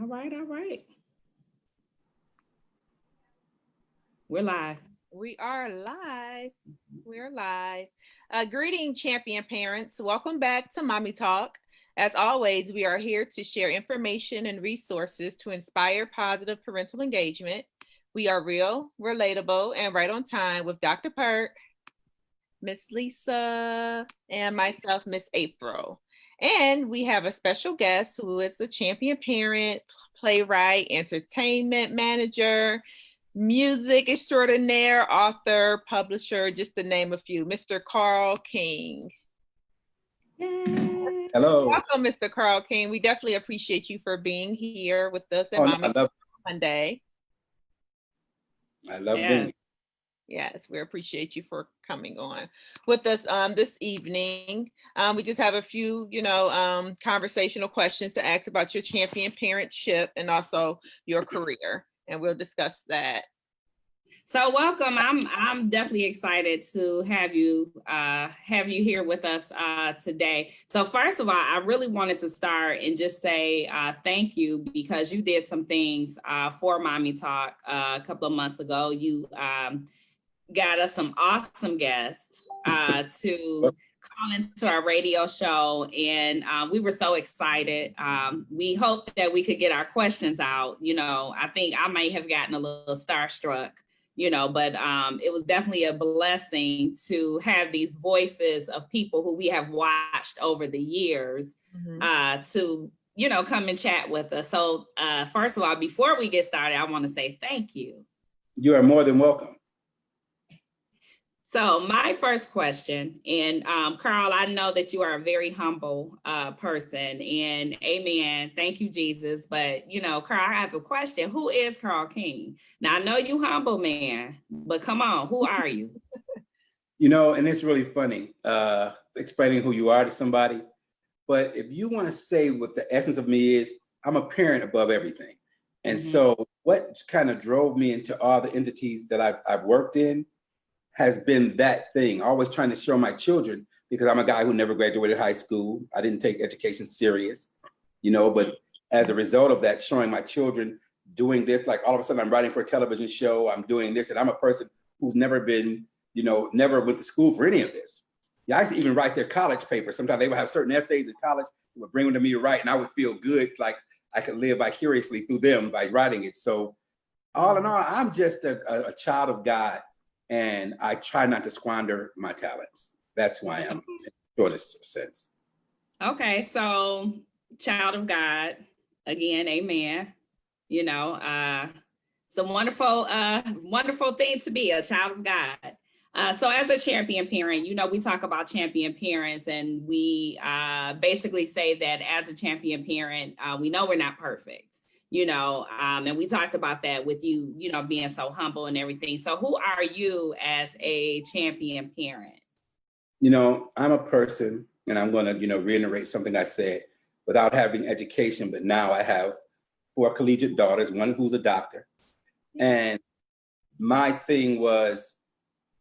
All right, all right. We're live. We are live. We're live. Greeting, champion parents. Welcome back to Mommy Talk. As always, we are here to share information and resources to inspire positive parental engagement. We are real, relatable, and right on time with Dr. Pert, Miss Lisa, and myself, Miss April. And we have a special guest who is the champion parent, playwright, entertainment manager, music extraordinaire, author, publisher, just to name a few, Mr. Karl King. Yay. Hello. Welcome, Mr. Karl King. We definitely appreciate you for being here with us at Mommy Monday. I love being here. Yes, we appreciate you for coming on with us this evening. We just have a few, conversational questions to ask about your champion parentship and also your career, and we'll discuss that. So welcome. I'm definitely excited to have you here with us today. So first of all, I really wanted to start and just say thank you, because you did some things for Mommy Talk a couple of months ago. You got us some awesome guests to call into our radio show, and we were so excited. We hoped that we could get our questions out. I think I might have gotten a little starstruck, but it was definitely a blessing to have these voices of people who we have watched over the years to come and chat with us. So first of all, before we get started, I want to say thank you. You are more than welcome. So my first question, and Karl, I know that you are a very humble person, and amen, thank you, Jesus. But, Karl, I have a question. Who is Karl King? Now, I know you humble man, but come on, who are you? And it's really funny explaining who you are to somebody. But if you want to say what the essence of me is, I'm a parent above everything. And so what kind of drove me into all the entities that I've worked in has been that thing, always trying to show my children, because I'm a guy who never graduated high school. I didn't take education serious, but as a result of that, showing my children doing this, like all of a sudden I'm writing for a television show, I'm doing this, and I'm a person who's never been, never went to school for any of this. Yeah, I used to even write their college papers. Sometimes they would have certain essays in college, they would bring them to me to write, and I would feel good, like I could live vicariously through them by writing it. So all in all, I'm just a child of God. And I try not to squander my talents. That's who I am, in the shortest sense. Okay, so child of God, again, amen. It's a wonderful, wonderful thing to be a child of God. So as a champion parent, we talk about champion parents, and we basically say that as a champion parent, we know we're not perfect. And we talked about that with you, being so humble and everything. So who are you as a champion parent? I'm a person, and I'm going to, reiterate something I said, without having education, but now I have 4 collegiate daughters, one who's a doctor. And my thing was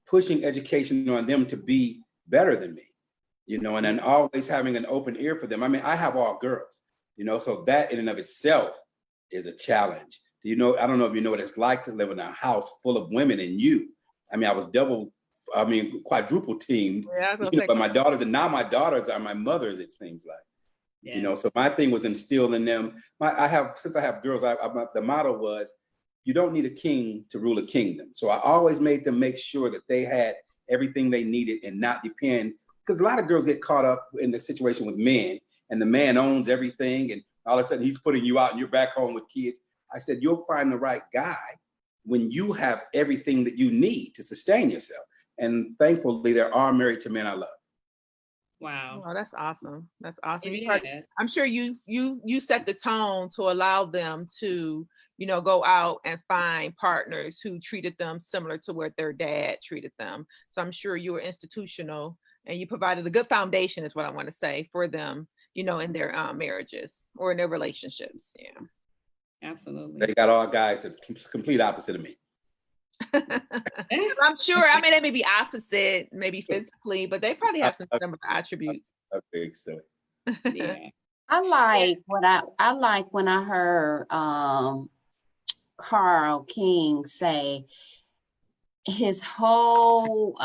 pushing education on them to be better than me, and then always having an open ear for them. I mean, I have all girls, so that in and of itself is a challenge. I don't know if you know what it's like to live in a house full of women and you. I mean, I was quadruple teamed, but my daughters, and now my daughters are my mothers, it seems like. Yes. So my thing was instilled in them. Since I have girls, the motto was, you don't need a king to rule a kingdom. So I always made them make sure that they had everything they needed and not depend, because a lot of girls get caught up in the situation with men, and the man owns everything, and all of a sudden he's putting you out and you're back home with kids. I said, you'll find the right guy when you have everything that you need to sustain yourself. And thankfully, there are married to men I love. Wow. Oh, that's awesome. That's awesome. I'm sure you set the tone to allow them to, go out and find partners who treated them similar to what their dad treated them. So I'm sure you were institutional, and you provided a good foundation, is what I want to say, for them, in their marriages or in their relationships. Yeah, absolutely. They got all guys that complete opposite of me. I'm sure. I mean, they may be opposite, maybe physically, but they probably have some similar attributes. I think so. Yeah. I like what I like when I heard Karl King say his whole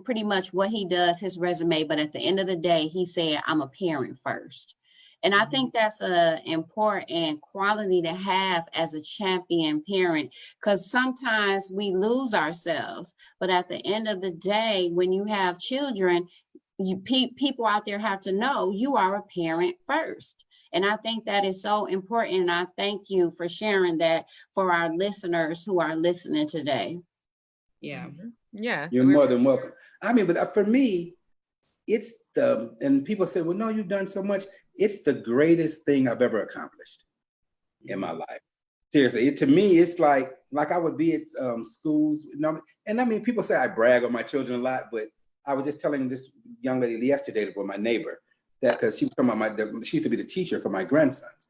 pretty much what he does, his resume, but at the end of the day, he said, I'm a parent first. And I think that's a important quality to have as a champion parent, because sometimes we lose ourselves. But at the end of the day, when you have children, people out there have to know you are a parent first. And I think that is so important. And I thank you for sharing that for our listeners who are listening today. Yeah. Yeah. You're more than welcome. I mean, but for me, it's and people say, well, no, you've done so much. It's the greatest thing I've ever accomplished in my life. Seriously, to me, it's like I would be at schools, you know, and I mean, people say I brag on my children a lot, but I was just telling this young lady yesterday, with my neighbor, that because she was talking about she used to be the teacher for my grandsons,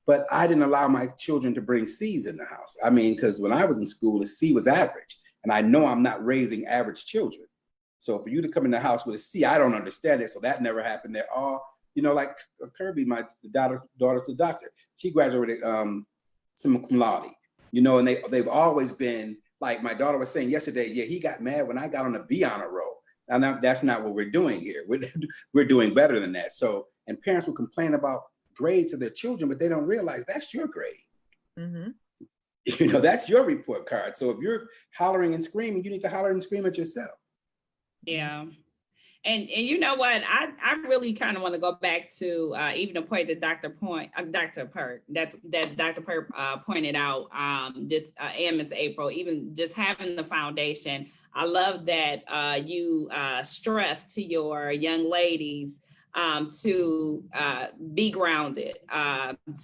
but I didn't allow my children to bring C's in the house. I mean, because when I was in school, a C was average. And I know I'm not raising average children. So for you to come in the house with a C, I don't understand it. So that never happened. They're all, you know, like Kirby, my daughter's a doctor. She graduated summa cum laude, you know, and they've always been, like my daughter was saying yesterday, yeah, he got mad when I got on a B honor roll. Now that's not what we're doing here. We're doing better than that. So, and parents will complain about grades of their children, but they don't realize that's your grade. Mm-hmm. You know, that's your report card. So if you're hollering and screaming, you need to holler and scream at yourself. Yeah. And you know what, I really kind of want to go back to even the point that Dr. Pert, that Dr. Pert pointed out and Ms. April, even just having the foundation. I love that you stress to your young ladies to be grounded,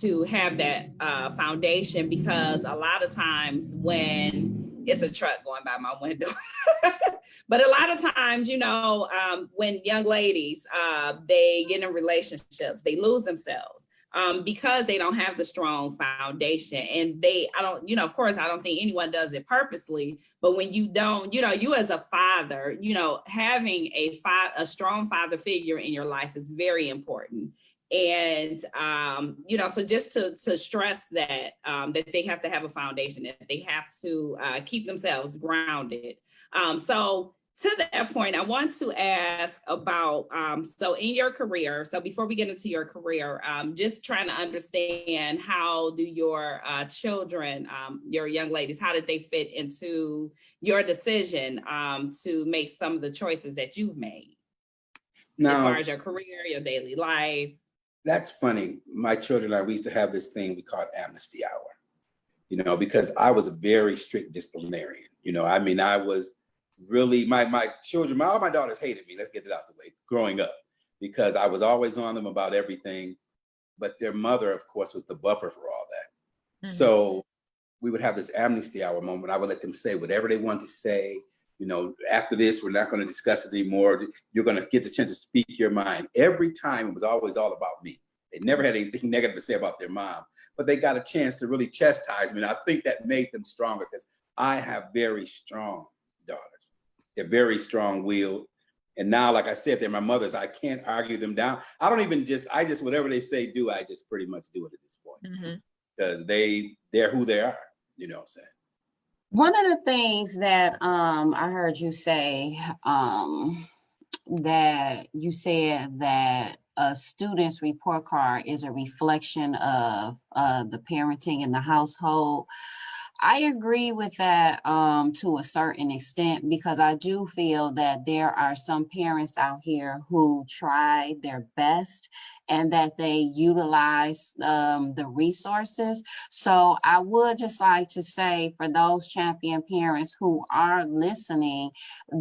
to have that foundation, because a lot of times when it's a truck going by my window, but a lot of times, you know, when young ladies, they get in relationships, they lose themselves because they don't have the strong foundation. And of course, I don't think anyone does it purposely, but when you don't, you know, you as a father, you know, having a strong father figure in your life is very important. And, you know, so just to stress that, that they have to have a foundation, that they have to keep themselves grounded. So to that point, I want to ask about, so in your career, so before we get into your career, just trying to understand, how do your children, your young ladies, how did they fit into your decision to make some of the choices that you've made? Now, as far as your career, your daily life? That's funny. My children and I, we used to have this thing we called amnesty hour, you know, because I was a very strict disciplinarian. You know, I mean, I was really, my children, all my daughters hated me, let's get it out the way, growing up, because I was always on them about everything. But their mother, of course, was the buffer for all that. Mm-hmm. So we would have this amnesty hour moment. I would let them say whatever they wanted to say. You know, after this, we're not going to discuss it anymore. You're going to get the chance to speak your mind. Every time it was always all about me. They never had anything negative to say about their mom, but they got a chance to really chastise me. And I think that made them stronger, because I have very strong daughters. They're very strong-willed. And now, like I said, they're my mothers. I can't argue them down. I just whatever they say, do, I just pretty much do it at this point. Because they're who they are, you know what I'm saying? One of the things that I heard you say, that you said that a student's report card is a reflection of the parenting in the household. I agree with that to a certain extent, because I do feel that there are some parents out here who try their best and that they utilize the resources. So I would just like to say, for those champion parents who are listening,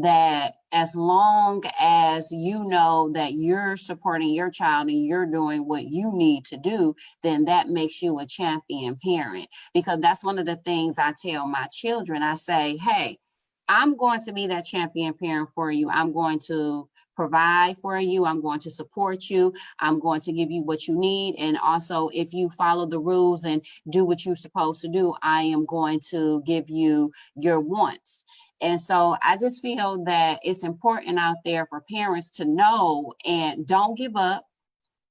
that as long as you know that you're supporting your child and you're doing what you need to do, then that makes you a champion parent. Because that's one of the things I tell my children. I say, hey, I'm going to be that champion parent for you. I'm going to provide for you. I'm going to support you. I'm going to give you what you need. And also, if you follow the rules and do what you're supposed to do, I am going to give you your wants. And so I just feel that it's important out there for parents to know, and don't give up.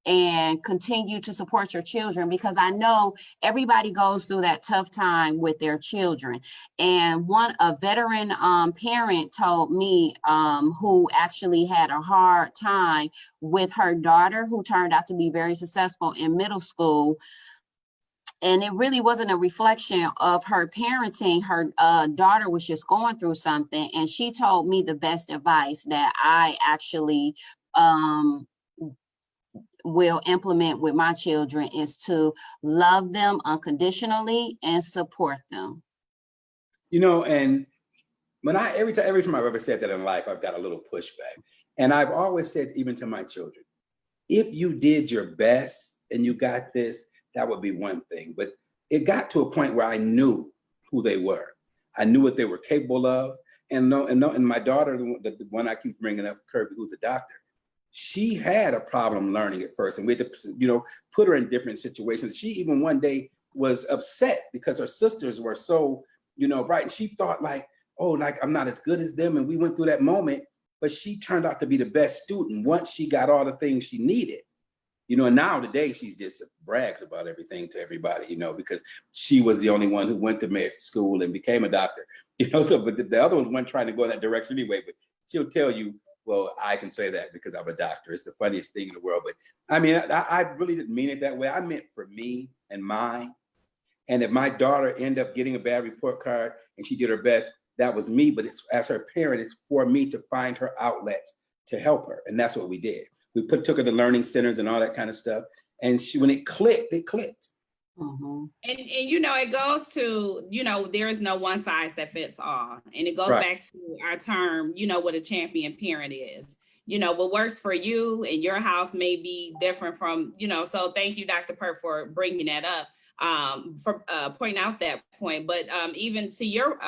and continue to support your children, because I know everybody goes through that tough time with their children. And a veteran parent told me who actually had a hard time with her daughter, who turned out to be very successful in middle school. And it really wasn't a reflection of her parenting. Her daughter was just going through something. And she told me the best advice that I actually will implement with my children is to love them unconditionally and support them. You know, and when every time I've ever said that in life, I've got a little pushback. And I've always said, even to my children, if you did your best and you got this, that would be one thing. But it got to a point where I knew who they were. I knew what they were capable of. And my daughter, the one I keep bringing up, Kirby, who's a doctor, she had a problem learning at first. And we had to, put her in different situations. She even one day was upset because her sisters were so, bright. And she thought like, oh, like I'm not as good as them. And we went through that moment, but she turned out to be the best student once she got all the things she needed. And now today she just brags about everything to everybody, because she was the only one who went to med school and became a doctor, but the other ones weren't trying to go in that direction anyway, but she'll tell you, well, I can say that because I'm a doctor. It's the funniest thing in the world. But I mean, I really didn't mean it that way. I meant for me and mine. And if my daughter ended up getting a bad report card and she did her best, that was me. But it's, as her parent, it's for me to find her outlets to help her. And that's what we did. We took her to learning centers and all that kind of stuff. And when it clicked, it clicked. Mm-hmm. And it goes to, there is no one size that fits all. And it goes back to our term, what a champion parent is. What works for you in your house may be different from, so thank you, Dr. Pert, for bringing that up, for pointing out that point. But even to you,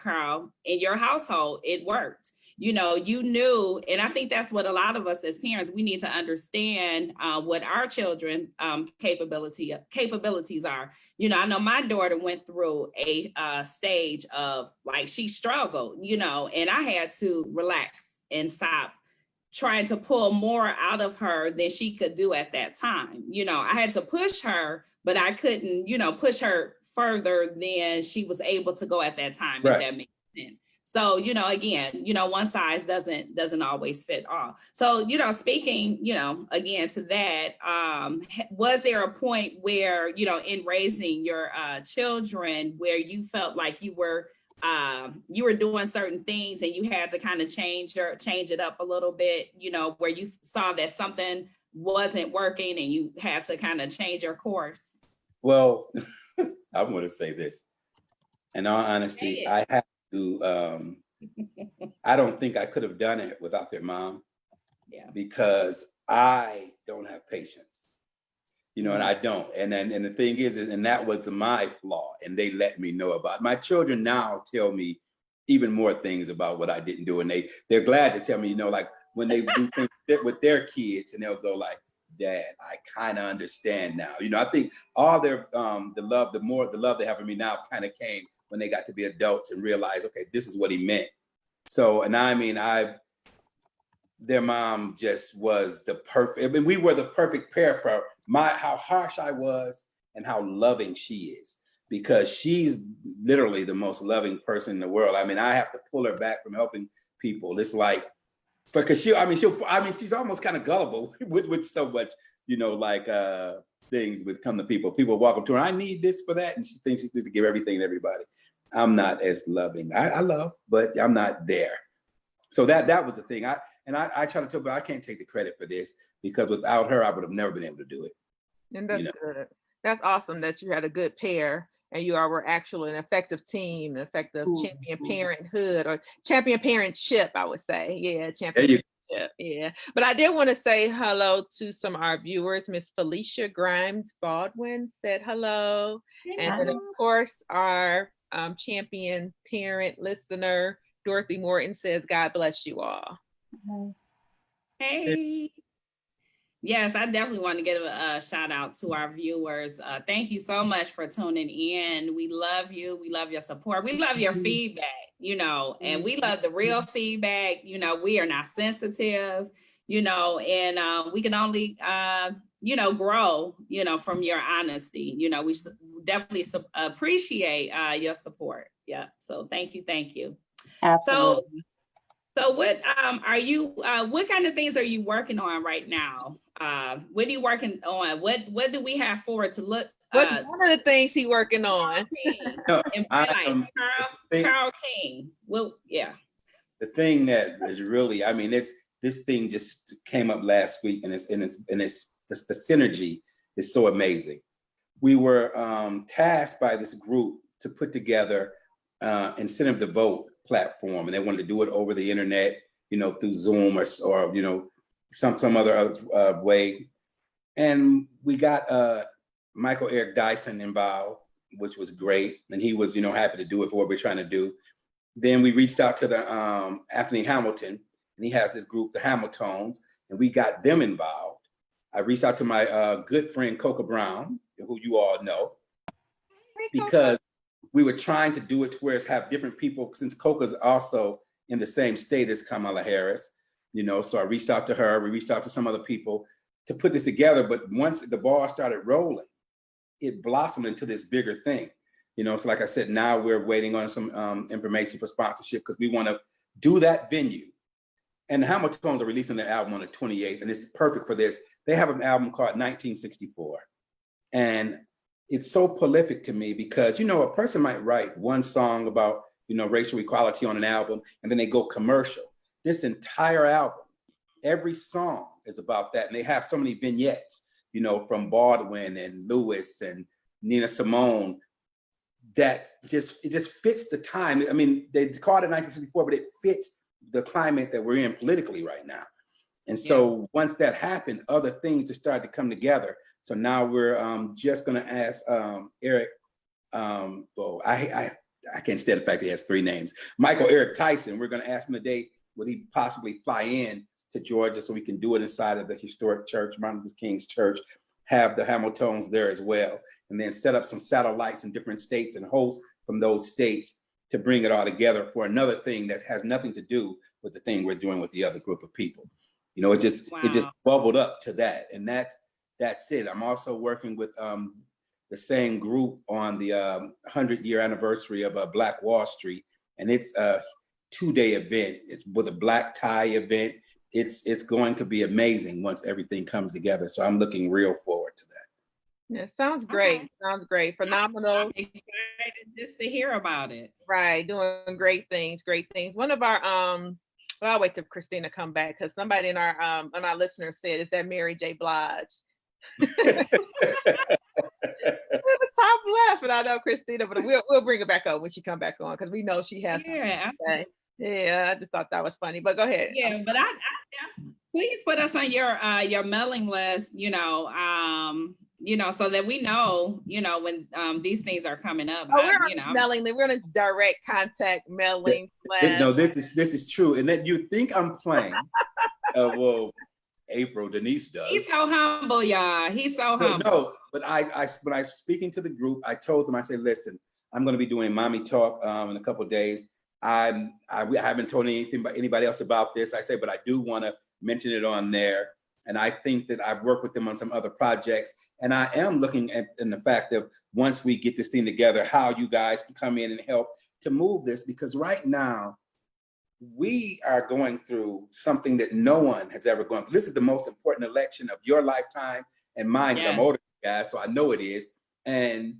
Karl, in your household, it worked. You knew, and I think that's what a lot of us as parents, we need to understand what our children capabilities are. I know my daughter went through a stage of like, she struggled, and I had to relax and stop trying to pull more out of her than she could do at that time. I had to push her, but I couldn't, push her further than she was able to go at that time, if that makes sense. So, again, one size doesn't always fit all. So, speaking, again to that, was there a point where, in raising your children where you felt like you were doing certain things and you had to kind of change it up a little bit, where you saw that something wasn't working and you had to kind of change your course? Well, I'm going to say this. In all honesty, I had to, I don't think I could have done it without their mom, because I don't have patience, and I don't. And the thing is, and that was my flaw, and they let me know about it. My children now tell me even more things about what I didn't do. And they're glad to tell me, like when they do things with their kids, and they'll go like, Dad, I kind of understand now. I think all their, the love they have for me now kind of came when they got to be adults and realized, okay, this is what he meant. So, and I mean, their mom just was the perfect, we were the perfect pair for how harsh I was and how loving she is, because she's literally the most loving person in the world. I mean, I have to pull her back from helping people. It's like, because she's almost kind of gullible with so much, things would come to people. People walk up to her, I need this for that. And she thinks she's supposed to give everything to everybody. I'm not as loving. I love, but I'm not there. So that was the thing. I try to tell her, I can't take the credit for this, because without her, I would have never been able to do it. And that's good. That's awesome that you had a good pair and you all were actually an effective team, an effective champion parenthood, or champion parentship, I would say. Yeah, champion. Yeah, but I did want to say hello to some of our viewers. Miss Felicia Grimes Baldwin said hello. And then, of course, our champion parent listener, Dorothy Morton, says, God bless you all. Hey. Yes, I definitely want to give a shout out to our viewers. Thank you so much for tuning in. We love you. We love your support. We love your feedback, and we love the real feedback. We are not sensitive. and we can only, grow, from your honesty. We definitely appreciate your support. Yeah. So thank you. Thank you. Absolutely. So what are you, what kind of things are you working on right now? What are you working on? What do we have forward to look? What's one of the things he working on? No, And think- Karl King. Well, yeah. the thing that is really, I mean, this thing just came up last week, and the synergy is so amazing. We were tasked by this group to put together incentive to vote platform, and they wanted to do it over the internet, through Zoom or some other way. And we got Michael Eric Dyson involved, which was great, and he was happy to do it for what we're trying to do. Then we reached out to the Anthony Hamilton, and he has this group, the Hamiltones, and we got them involved. I reached out to my good friend Coca Brown, who you all know, because we were trying to do it to where it's have different people, since Coca's also in the same state as Kamala Harris, so I reached out to her. We reached out to some other people to put this together. But once the ball started rolling, it blossomed into this bigger thing. So like I said, now we're waiting on some information for sponsorship, because we want to do that venue. And the Hamiltones are releasing their album on the 28th, and it's perfect for this. They have an album called 1964. And it's so prolific to me because, a person might write one song about, racial equality on an album, and then they go commercial. This entire album, every song is about that. And they have so many vignettes, from Baldwin and Lewis and Nina Simone, that it just fits the time. I mean, they called it 1964, but it fits the climate that we're in politically right now. And so once that happened, other things just started to come together. So now we're just going to ask Eric. I can't stand the fact he has three names. Michael Eric Tyson. We're going to ask him today, would he possibly fly in to Georgia so we can do it inside of the historic church, Martin Luther King's church, have the Hamiltones there as well, and then set up some satellites in different states and host from those states to bring it all together for another thing that has nothing to do with the thing we're doing with the other group of people. It just bubbled up to that, and that's it. I'm also working with the same group on the 100-year anniversary of Black Wall Street, and it's a 2-day event. It's with a black tie event. It's going to be amazing once everything comes together. So I'm looking real forward to that. Yeah, sounds great. Okay. Sounds great. Phenomenal. I'm excited just to hear about it. Right, doing great things. One of our well, I'll wait till Christina come back, because somebody in our listeners said, "Is that Mary J. Blige?" The top left, and I know Christina, but we'll bring it back up when she come back on, because we know she has. Yeah, I just thought that was funny. But go ahead. Yeah, but I please put us on your mailing list, so that we know, when these things are coming up. Oh, we're mailing. We're gonna direct contact mailing. No, this is true, and that you think I'm playing. Well, April Denise does. He's so humble, y'all. He's so humble. No, but when I was speaking to the group, I told them, I said, listen, I'm going to be doing Mommy Talk in a couple of days. I haven't told anybody else about this. I say, but I do want to mention it on there. And I think that I've worked with them on some other projects. And I am looking at in the fact of once we get this thing together, how you guys can come in and help to move this. Because right now, we are going through something that no one has ever gone through. This is the most important election of your lifetime and mine, because I'm older than you guys, so I know it is. And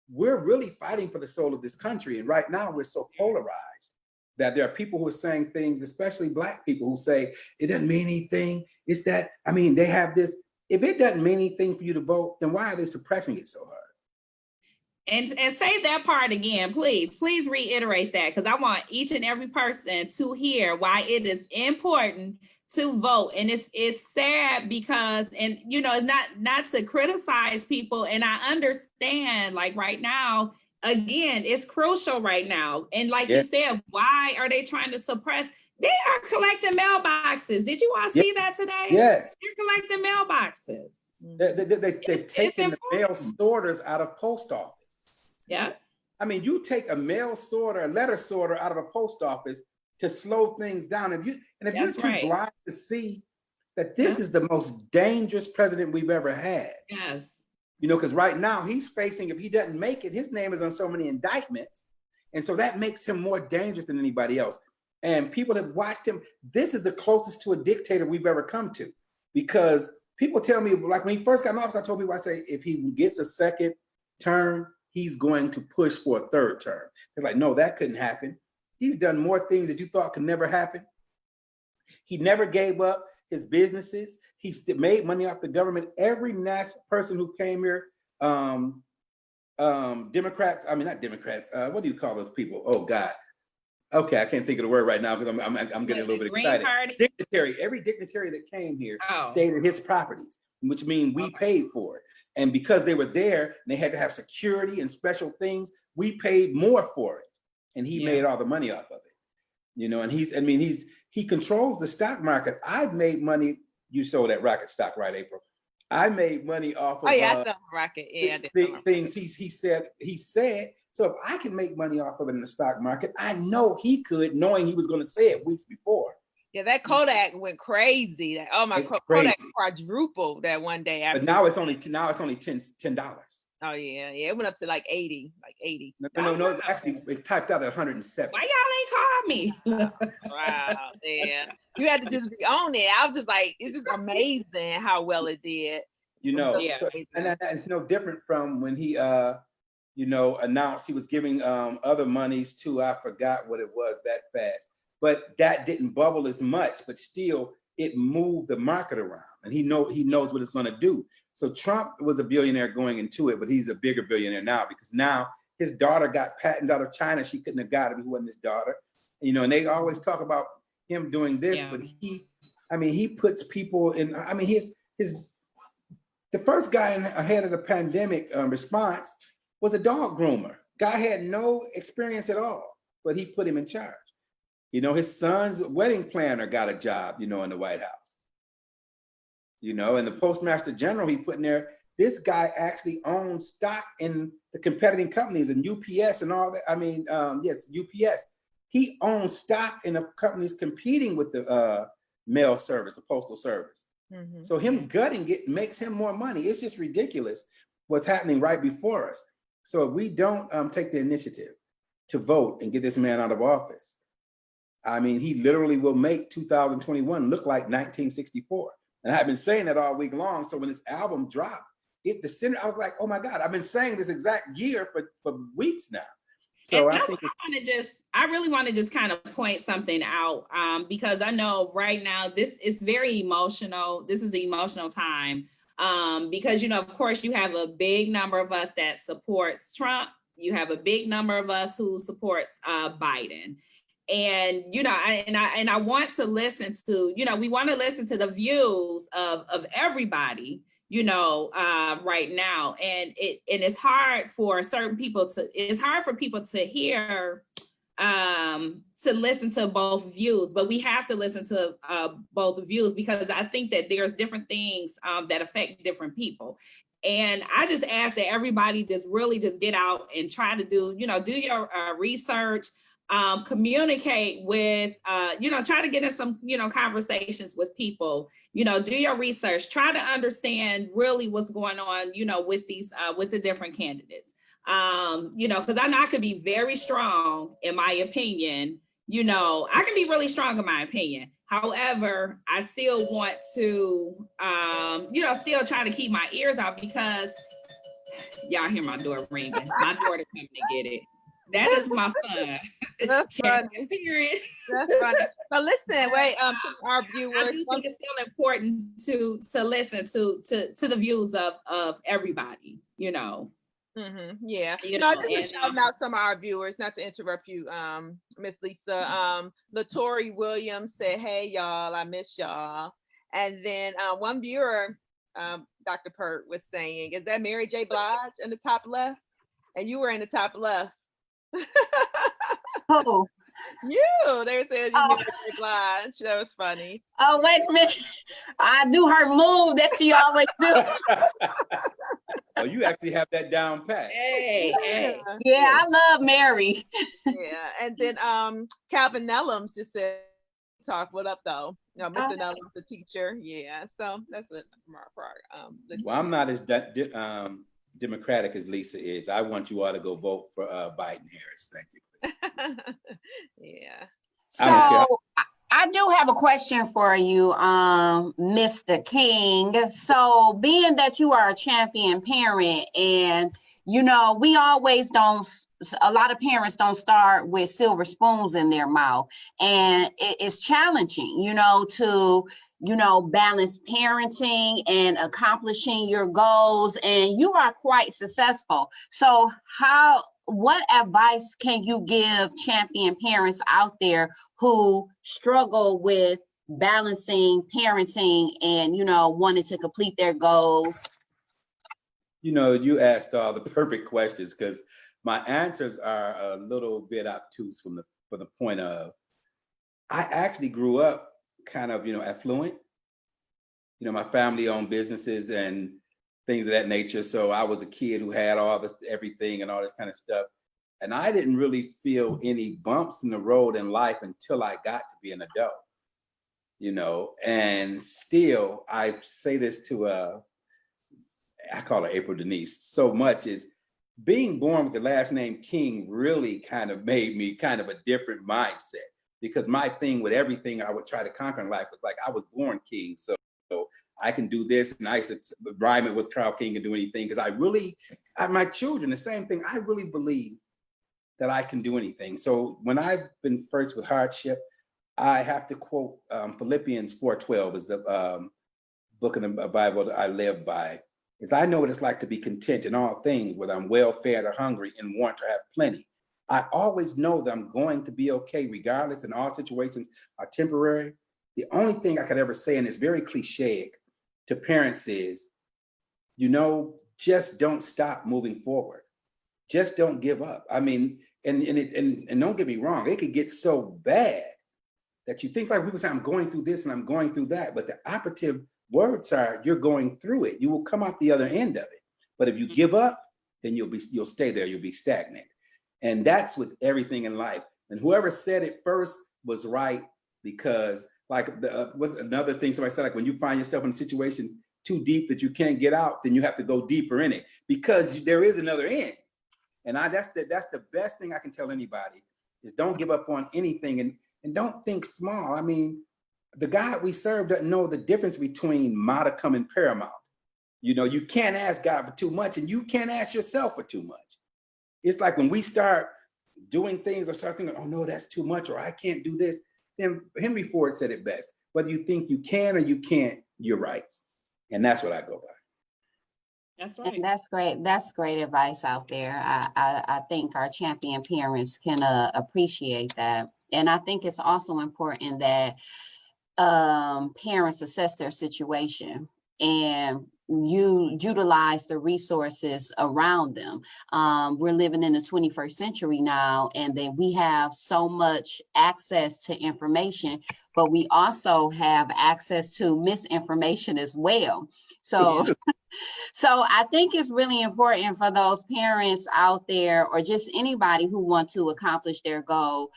we're really fighting for the soul of this country. And right now, we're so polarized that there are people who are saying things, especially Black people, who say, it doesn't mean anything. It's that, they have this. If it doesn't mean anything for you to vote, then why are they suppressing it so hard? And say that part again, please reiterate that, because I want each and every person to hear why it is important to vote. And it's sad because, and it's not to criticize people. And I understand, like right now, again, it's crucial right now. And like you said, why are they trying to suppress? They are collecting mailboxes. Did you all see that today? Yes. They're collecting mailboxes. They've taken the mail sorters out of post office. Yeah. You take a mail sorter, a letter sorter out of a post office to slow things down. If you're too blind to see that this is the most dangerous president we've ever had. Yes. You know, because right now he's facing, if he doesn't make it, his name is on so many indictments. And so that makes him more dangerous than anybody else. And people have watched him. This is the closest to a dictator we've ever come to, because people tell me, like when he first got in office, I told people, I say, if he gets a second term, he's going to push for a third term. They're like, no, that couldn't happen. He's done more things that you thought could never happen. He never gave up his businesses. He made money off the government. Every national person who came here, Democrats, I mean, not Democrats, what do you call those people? Oh God. Okay, I can't think of the word right now because I'm getting a little bit excited. Dignitary, every dignitary that came here stayed at his properties, which means we paid for it. And because they were there, they had to have security and special things, we paid more for it. And he made all the money off of it. You know, and he controls the stock market. I've made money. You sold that rocket stock, right, April? I made money off of I saw rocket. Yeah, things he said. So if I can make money off of it in the stock market, I know he could, knowing he was going to say it weeks before. Yeah, that Kodak went crazy. Oh my, Kodak quadrupled that one day. But now it's only $10. Oh yeah, it went up to like 80. No. Actually, it typed out at 107. Why y'all ain't called me? Wow, yeah. You had to just be on it. I was just like, it's just amazing how well it did. You know, and that is no different from when he, announced he was giving other monies to, I forgot what it was that fast, but that didn't bubble as much, but still it moved the market around, and he knows what it's going to do. So Trump was a billionaire going into it, but he's a bigger billionaire now because now his daughter got patents out of China. She couldn't have got it if he wasn't his daughter. You know, and they always talk about him doing this, but he puts people in, the first guy ahead of the pandemic response was a dog groomer. Guy had no experience at all, but he put him in charge. You know, his son's wedding planner got a job, in the White House. And the Postmaster General he put in there, this guy actually owns stock in the competing companies and UPS and all that. Yes, UPS. He owns stock in the companies competing with the mail service, the postal service. Mm-hmm. So him gutting it makes him more money. It's just ridiculous what's happening right before us. So if we don't take the initiative to vote and get this man out of office, he literally will make 2021 look like 1964. And I've been saying that all week long. So when this album dropped, I was like, oh my God, I've been saying this exact year for weeks now. So I really want to just kind of point something out because I know right now this is very emotional. This is an emotional time because, of course, you have a big number of us that supports Trump. You have a big number of us who supports Biden. And, I want to listen to, we want to listen to the views of everybody, right now. And it's hard for people to hear, to listen to both views, but we have to listen to both views because I think that there's different things that affect different people. And I just ask that everybody just really just get out and try to do your research. Communicate with, try to get in some, conversations with people, do your research, try to understand really what's going on, with these, with the different candidates, because I know I could be very strong in my opinion, I can be really strong in my opinion. However, I still want to, still try to keep my ears out because y'all hear my door ringing. My daughter coming to get it. That is my son. That's funny. That's funny. So listen, wait, our viewers. I do think it's still important to listen to the views of everybody, Mm-hmm. Yeah. Just shout out some of our viewers, not to interrupt you, Miss Lisa. Latori Williams said, "Hey y'all, I miss y'all." And then one viewer, Dr. Pert, was saying, "Is that Mary J. Blige in the top left?" And you were in the top left. Oh, they said you Mary J. Blige. That was funny. Oh, wait a minute. I do her move that she always do. Oh, you actually have that down pat. Hey. Yeah, I love Mary. Yeah, and then Calvin Nellums just said Talk. What up, though? Mr. Nunn's the teacher. Yeah, so that's what for our Well, I'm not as democratic as Lisa is. I want you all to go vote for Biden Harris. Thank you. Yeah. I don't care. So I do have a question for you, Mr. King. So being that you are a champion parent and we always don't, a lot of parents don't start with silver spoons in their mouth. And it's challenging, to, balance parenting and accomplishing your goals. And you are quite successful. So what advice can you give champion parents out there who struggle with balancing parenting and, wanting to complete their goals? You asked all the perfect questions because my answers are a little bit obtuse for the point of, I actually grew up kind of, affluent. My family owned businesses and things of that nature. So I was a kid who had everything and all this kind of stuff. And I didn't really feel any bumps in the road in life until I got to be an adult, and still I say this to I call her April Denise, so much is being born with the last name King really kind of made me kind of a different mindset, because my thing with everything I would try to conquer in life was like, I was born king, so I can do this. And I used to rhyme it with Karl King and do anything, because my children, the same thing, I really believe that I can do anything. So when I've been faced with hardship, I have to quote Philippians 4:12 is the book in the Bible that I live by. Is I know what it's like to be content in all things, whether I'm well fed or hungry and want to have plenty. I always know that I'm going to be okay, regardless, and all situations are temporary. The only thing I could ever say, and it's very cliche to parents, is, just don't stop moving forward. Just don't give up. I mean, and don't get me wrong, it could get so bad that you think, like people say, I'm going through this and I'm going through that, but the operative words are, you're going through it. You will come out the other end of it. But if you give up, then you'll stay there. You'll be stagnant. And that's with everything in life. And whoever said it first was right, because what's another thing somebody said, like when you find yourself in a situation too deep that you can't get out, then you have to go deeper in it, because there is another end. And that's the best thing I can tell anybody is don't give up on anything, and don't think small. I mean, the God we serve doesn't know the difference between modicum and paramount. You can't ask God for too much, and you can't ask yourself for too much. It's like when we start doing things or start thinking, oh no, that's too much, or I can't do this. Then Henry Ford said it best: whether you think you can or you can't, you're right. And that's what I go by. That's right. And that's great. That's great advice out there. I think our champion parents can appreciate that. And I think it's also important that parents assess their situation and you utilize the resources around them. We're living in the 21st century now, and then we have so much access to information, but we also have access to misinformation as well. So so I think it's really important for those parents out there, or just anybody who wants to accomplish their goal,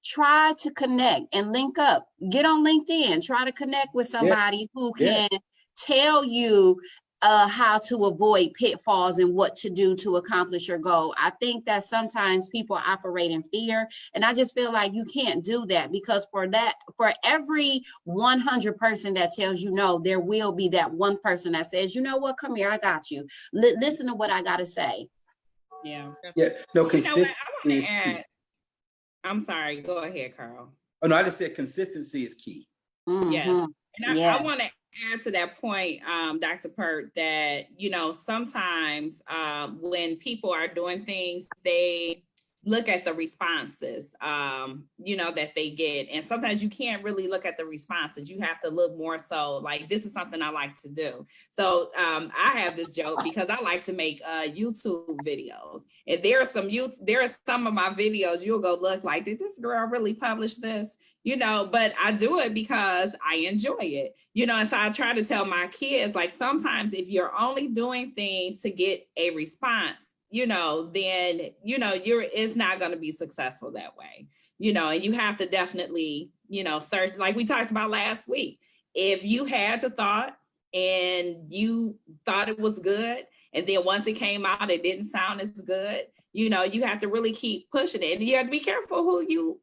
try to connect and link up. Get on LinkedIn, try to connect with somebody who can tell you how to avoid pitfalls and what to do to accomplish your goal. I think that sometimes people operate in fear, and I just feel like you can't do that, because for every 100 person that tells you no, there will be that one person that says, you know what, come here, I got you. Listen to what I got to say. Yeah. No, consistency. I want to add. I'm sorry. Go ahead, Karl. Oh no, I just said consistency is key. Mm-hmm. Yes, and I want to add to that point, Dr. Pert, that sometimes when people are doing things, they look at the responses, that they get. And sometimes you can't really look at the responses. You have to look more so like, this is something I like to do. So I have this joke because I like to make YouTube videos. And there are some of my videos you'll go look like, did this girl really publish this? But I do it because I enjoy it, and so I try to tell my kids, like, sometimes if you're only doing things to get a response, then, it's not going to be successful that way, and you have to definitely, search, like we talked about last week. If you had the thought and you thought it was good, and then once it came out, it didn't sound as good, you have to really keep pushing it. And you have to be careful who you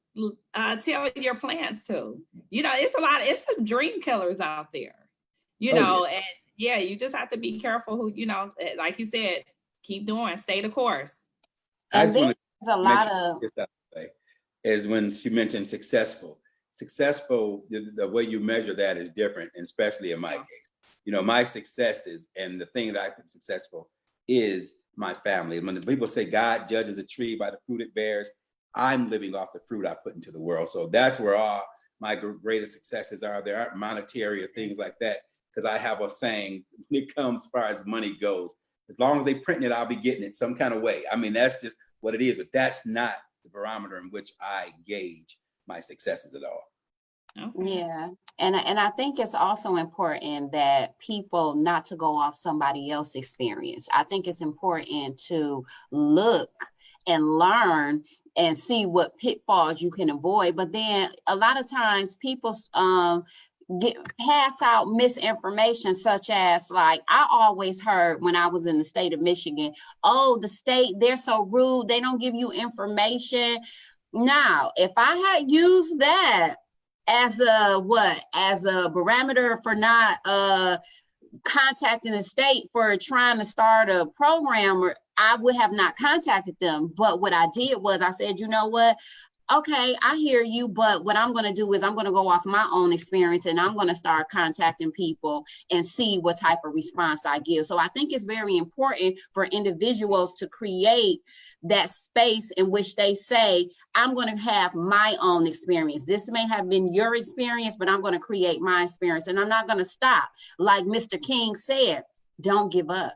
tell your plans to. It's some dream killers out there, and yeah, you just have to be careful who, like you said, keep doing, stay the course. I just And want there's a to lot mention of this that way, is when she mentioned successful. Successful, the way you measure that is different, and especially in my case. My successes and the thing that I think successful is my family. When the people say God judges a tree by the fruit it bears, I'm living off the fruit I put into the world. So that's where all my greatest successes are. There aren't monetary or things like that, because I have a saying when it comes as far as money goes, as long as they print it, I'll be getting it some kind of way. I mean, that's just what it is, but that's not the barometer in which I gauge my successes at all. Okay. Yeah. And I think it's also important that people not to go off somebody else's experience. I think it's important to look and learn and see what pitfalls you can avoid. But then a lot of times people pass out misinformation, such as, like, I always heard when I was in the state of Michigan, oh, the state, they're so rude, they don't give you information. Now, if I had used that as a barometer for not contacting the state for trying to start a program, or I would have not contacted them. But what I did was I said, you know what? Okay, I hear you, but what I'm going to do is I'm going to go off my own experience, and I'm going to start contacting people and see what type of response I give. So I think it's very important for individuals to create that space in which they say, I'm going to have my own experience. This may have been your experience, but I'm going to create my experience, and I'm not going to stop. Like Mr. King said, don't give up.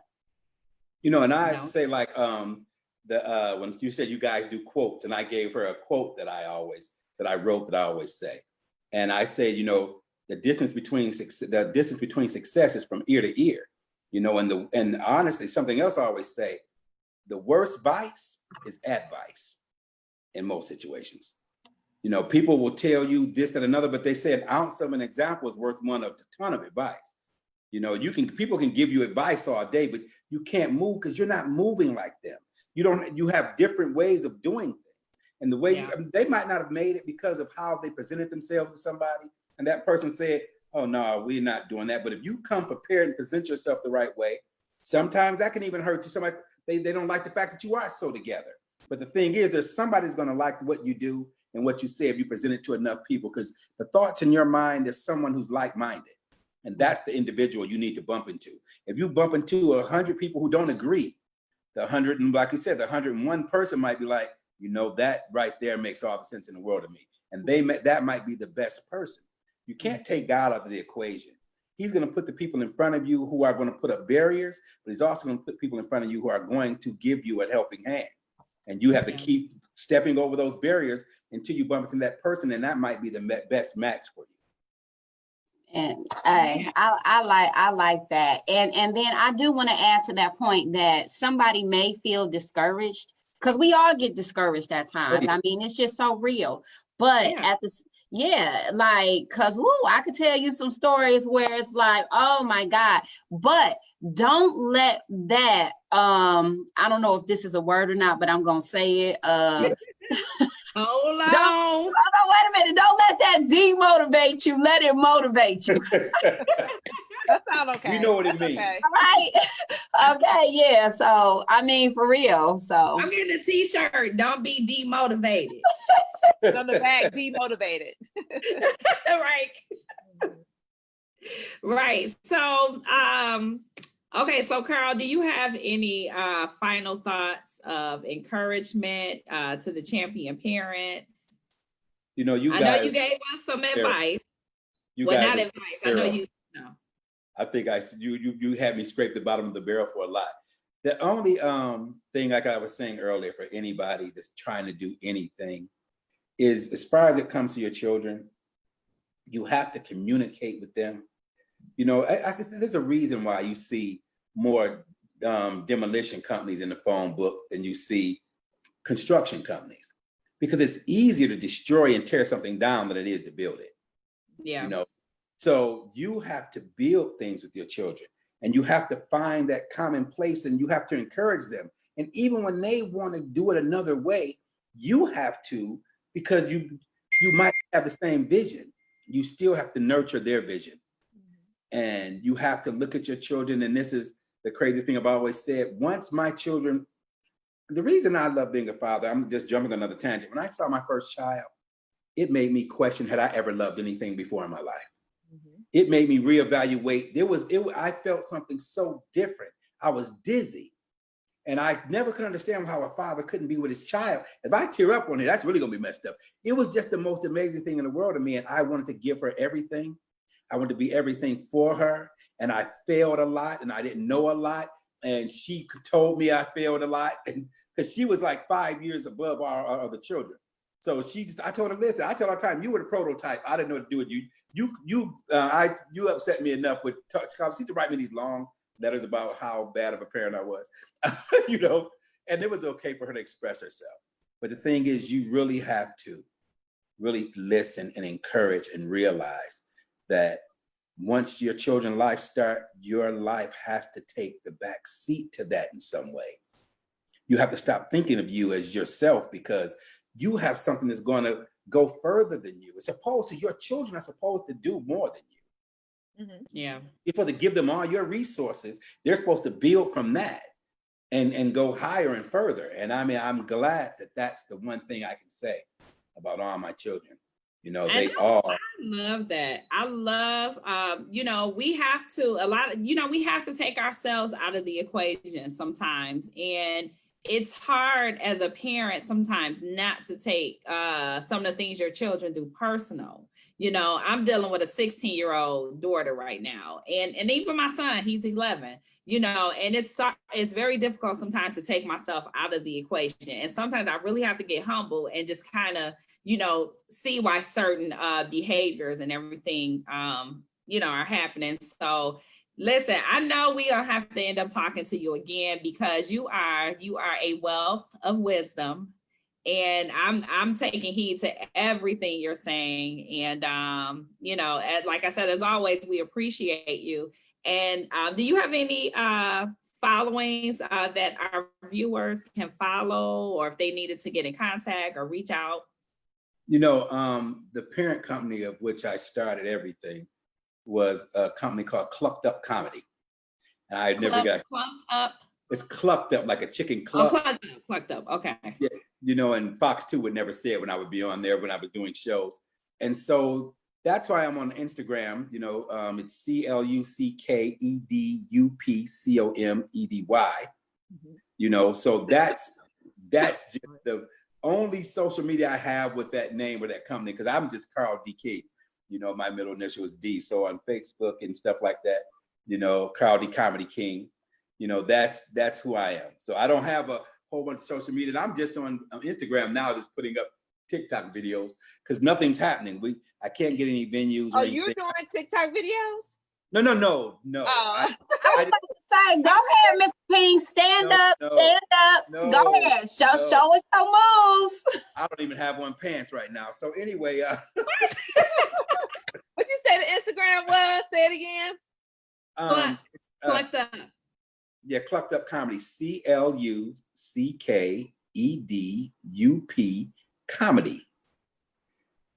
And I say, like, when you said you guys do quotes, and I gave her a quote that I wrote that I always say. And I say, the distance between success is from ear to ear, and honestly, something else I always say, the worst vice is advice in most situations. People will tell you this, that, another, but they say an ounce of an example is worth one of a ton of advice. People can give you advice all day, but you can't move because you're not moving like them. You have different ways of doing things. And the way they might not have made it because of how they presented themselves to somebody. And that person said, oh, no, we're not doing that. But if you come prepared and present yourself the right way, sometimes that can even hurt you. Somebody, they don't like the fact that you are so together. But the thing is, there's somebody's going to like what you do and what you say if you present it to enough people, because the thoughts in your mind is someone who's like-minded. And that's the individual you need to bump into. If you bump into 100 people who don't agree, the 100, and like you said, the 101 person might be like, that right there makes all the sense in the world to me. And that might be the best person. You can't take God out of the equation. He's going to put the people in front of you who are going to put up barriers, but he's also going to put people in front of you who are going to give you a helping hand. And you have to keep stepping over those barriers until you bump into that person, and that might be the best match for you. And I like that. And then I do want to add to that point that somebody may feel discouraged, because we all get discouraged at times. I mean, it's just so real. But because I could tell you some stories where it's like, oh my God. But don't let that I don't know if this is a word or not, but I'm gonna say it. Hold on. No, wait a minute. Don't let that demotivate you. Let it motivate you. That sounds okay. You know what it means. Okay. Right. Okay, yeah. So, I mean, for real. So I'm getting a t-shirt. Don't be demotivated. On the back, demotivated. Right. Right. So, okay. So, Karl, do you have any final thoughts of encouragement to the champion parents? I know you gave us some advice. Not advice. I know you know. I think you had me scrape the bottom of the barrel for a lot. The only thing, like I was saying earlier, for anybody that's trying to do anything is, as far as it comes to your children, you have to communicate with them. There's a reason why you see more demolition companies in the phone book than you see construction companies. because it's easier to destroy and tear something down than it is to build it. Yeah. You know, so you have to build things with your children, and you have to find that common place, and you have to encourage them. And even when they want to do it another way, you have to, because you might have the same vision. You still have to nurture their vision. And you have to look at your children. And this is the crazy thing I've always said. Once my children, the reason I love being a father, I'm just jumping on another tangent. When I saw my first child, it made me question, had I ever loved anything before in my life? It made me reevaluate. I felt something so different. I was dizzy. And I never could understand how a father couldn't be with his child. If I tear up on it, that's really gonna be messed up. It was just the most amazing thing in the world to me. And I wanted to give her everything. I wanted to be everything for her. And I failed a lot, and I didn't know a lot. And she told me I failed a lot, and because she was like 5 years above our other children. So I told her, listen, I tell her all the time, you were the prototype. I didn't know what to do with you. You upset me enough with, she used to write me these long letters about how bad of a parent I was, you know, and it was okay for her to express herself. But the thing is, you really have to really listen and encourage and realize that once your children's life start, your life has to take the back seat to that in some ways. You have to stop thinking of you as yourself, because you have something that's going to go further than you. It's supposed to, your children are supposed to do more than you. Yeah. You're supposed to give them all your resources. They're supposed to build from that and go higher and further. And I mean, I'm glad that that's the one thing I can say about all my children. You know, I love that. I love, you know, we have to take ourselves out of the equation sometimes. And it's hard as a parent sometimes not to take some of the things your children do personal. You know, I'm dealing with a 16-year-old daughter right now. And even my son, he's 11, you know, and it's very difficult sometimes to take myself out of the equation. And sometimes I really have to get humble and just kind of, you know, see why certain behaviors and everything, you know, are happening. So listen, I know we are have to end up talking to you again, because you are a wealth of wisdom, and I'm taking heed to everything you're saying. And you know, like I said, as always, we appreciate you. And do you have any followings that our viewers can follow, or if they needed to get in contact or reach out? You know, the parent company of which I started everything was a company called Clucked Up Comedy. And I never got Clumped Up. It's clucked up like a chicken clucked. Oh, clucked up. Okay. Yeah, you know, and Fox 2 would never say it when I would be on there when I was doing shows. And so that's why I'm on Instagram. You know, it's CLUCKEDUPCOMEDY. You know, so that's just the only social media I have with that name or that company, because I'm just Karl DK. You know, my middle initial is D. So on Facebook and stuff like that, you know, Karl D Comedy King, you know, that's who I am. So I don't have a whole bunch of social media. And I'm just on Instagram now, just putting up TikTok videos, because nothing's happening. I can't get any venues. Oh, you're doing TikTok videos? No. Oh. I was about to say, go ahead, Mr. King, stand up. Go ahead, show us your moves. I don't even have on pants right now. So anyway, what you said the Instagram was? Say it again. Clucked Up. Yeah, Clucked Up Comedy. CLUCKEDUP Comedy.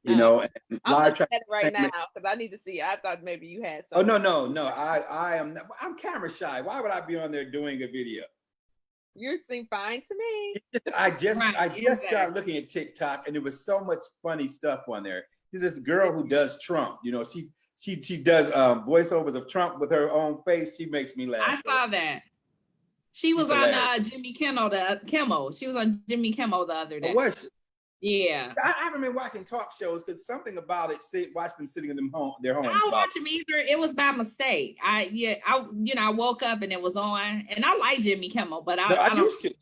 You know, and I'm looking at it right now because I need to see. I thought maybe you had something. Oh no. I'm camera shy. Why would I be on there doing a video? You seem fine to me. I just started looking at TikTok, and there was so much funny stuff on there. There's this girl who does Trump. You know, she does voiceovers of Trump with her own face. She makes me laugh. I saw that. She was on Jimmy Kimmel. She was on Jimmy Kimmel the other day. Oh, was she? Yeah. I haven't been watching talk shows because something about it, watch them sitting in their homes. I don't watch them either. It was by mistake. I woke up and it was on, and I like Jimmy Kimmel, but I used to.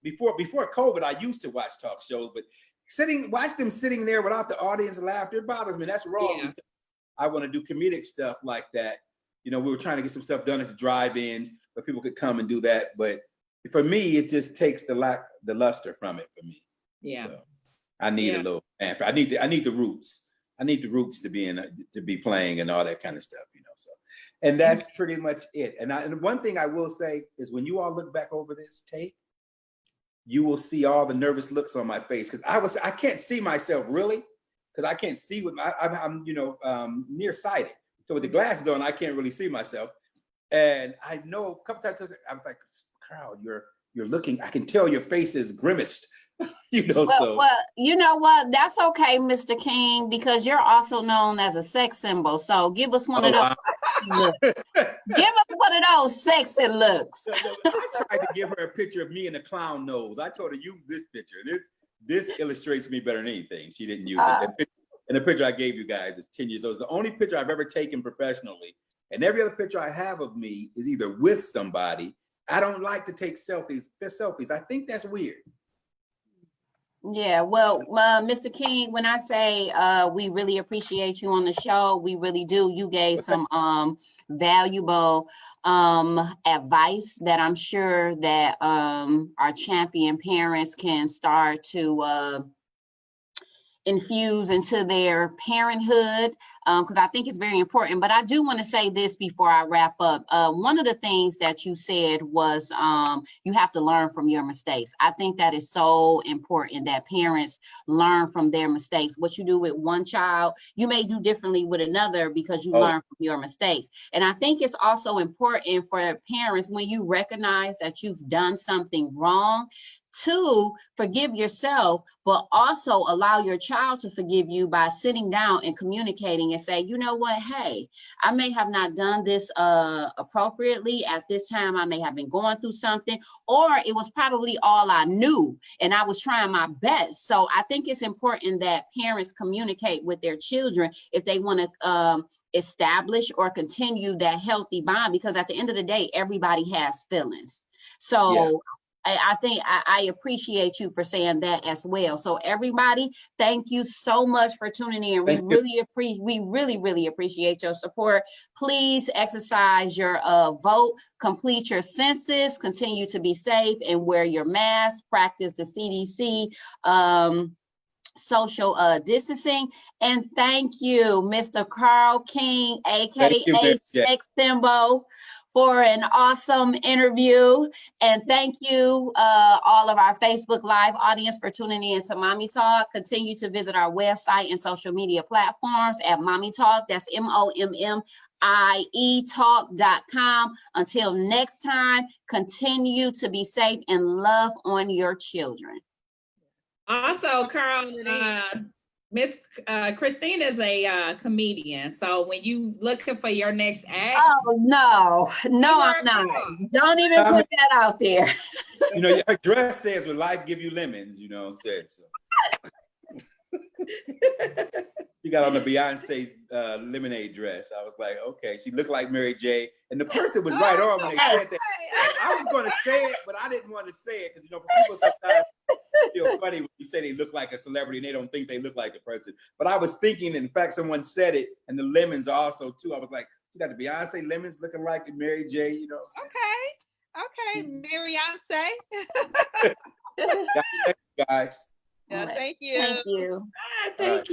Before COVID, I used to watch talk shows, but watch them sitting there without the audience laughter, it bothers me. That's wrong. Yeah. I want to do comedic stuff like that. You know, we were trying to get some stuff done at the drive-ins where people could come and do that. But for me, it just takes the luster from it for me. Yeah. So I need a little fanfare. I need the roots. I need the roots to be playing and all that kind of stuff, so. And that's pretty much it. And one thing I will say is when you all look back over this tape, you will see all the nervous looks on my face because I can't see myself really because I can't see with I'm nearsighted. So with the glasses on, I can't really see myself. And I know a couple times I was like, Karl, you're looking. I can tell your face is grimaced. Well, you know what? That's okay, Mr. King, because you're also known as a sex symbol. So give us one of those. Wow. Give us one of those sexy looks. I tried to give her a picture of me in a clown nose. I told her use this picture. This illustrates me better than anything. She didn't use it. And the picture I gave you guys is 10 years old. It's the only picture I've ever taken professionally. And every other picture I have of me is either with somebody. I don't like to take selfies. I think that's weird. Yeah, well, Mr. King, when I say we really appreciate you on the show, we really do. You gave some valuable advice that I'm sure that our champion parents can start to infuse into their parenthood, because I think it's very important. But I do want to say this before I wrap up. One of the things that you said was you have to learn from your mistakes. I think that is so important that parents learn from their mistakes. What you do with one child, you may do differently with another because you learn from your mistakes. And I think it's also important for parents when you recognize that you've done something wrong to forgive yourself, but also allow your child to forgive you by sitting down and communicating and say, you know what, hey, I may have not done this appropriately at this time. I may have been going through something, or it was probably all I knew and I was trying my best. So I think it's important that parents communicate with their children if they want to establish or continue that healthy bond, because at the end of the day, everybody has feelings. So yeah. I think I appreciate you for saying that as well. So everybody, thank you so much for tuning in. We really appreciate your support. Please exercise your vote, complete your census, continue to be safe and wear your mask, practice the CDC social distancing. And thank you, Mr. Karl King, aka Sex Symbol, for an awesome interview. And thank you, all of our Facebook Live audience, for tuning in to Mommie Talk. Continue to visit our website and social media platforms at Mommie Talk. That's MOMMIE talk.com. Until next time, continue to be safe and love on your children. Also, Karl, Miss Christina is a comedian. So when you looking for your next act, no, I'm not. Don't even put that out there. Her dress says, "Will life give you lemons?" Said so. She got on the Beyonce lemonade dress. I was like, okay. She looked like Mary J. And the person was right on when they said that. I was going to say it, but I didn't want to say it because people sometimes feel funny when you say they look like a celebrity and they don't think they look like the person. But I was thinking, in fact, someone said it, and the lemons also too. I was like, she got the Beyonce lemons looking like Mary J. Okay, Beyonce. Guys. Thank you. Thank you. Thank you.